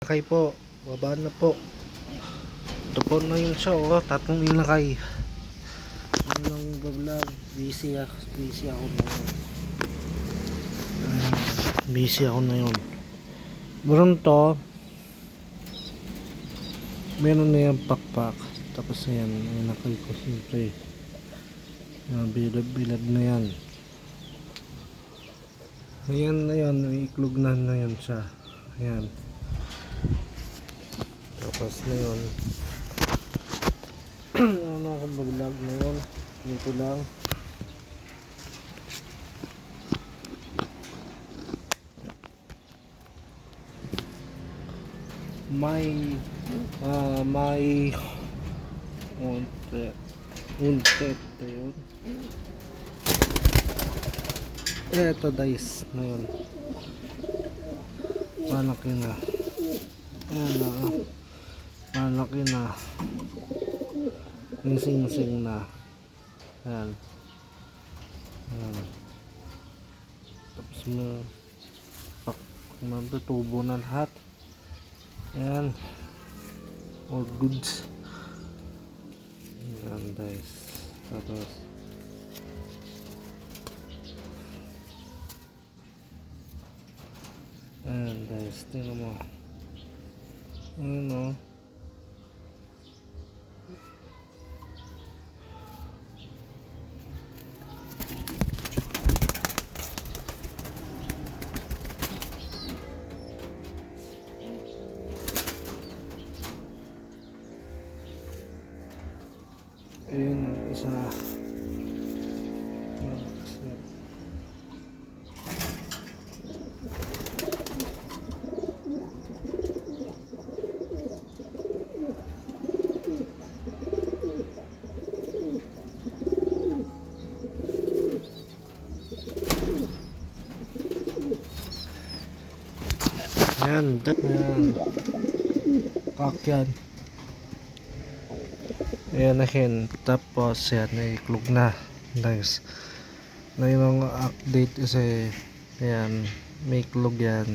Lakay po, baba na po. Ito po na yun siya, oh, tatlong inakay. Anong vlog, busy ako na yun. Busy ako na yun. Meron to, meron na yung pakpak. Tapos yan, inakay ko siyempre. Bilad na yan. Ayan na yan, iklog na yan siya. Ayan. Tapos na yun. Ano akong vlog na yun. Dito lang. May untet yun. Eto guys na yun. Malaki na. Ayan na. Malaki na. Sing na. Ayan. Ayan. Tapos matutubo na lahat. Ayan. All goods. Ayan guys. Tapos ayan guys. Tingnan mo. Ayan o. Ayun, isa. Ayan, kakyan. Ayan na hin. Tapos yan, naiklog na. Nice. Na yung update kasi ayan, may iklog yan.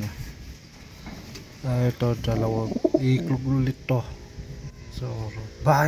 Ito, dalawang iklog ulit to. So, bye!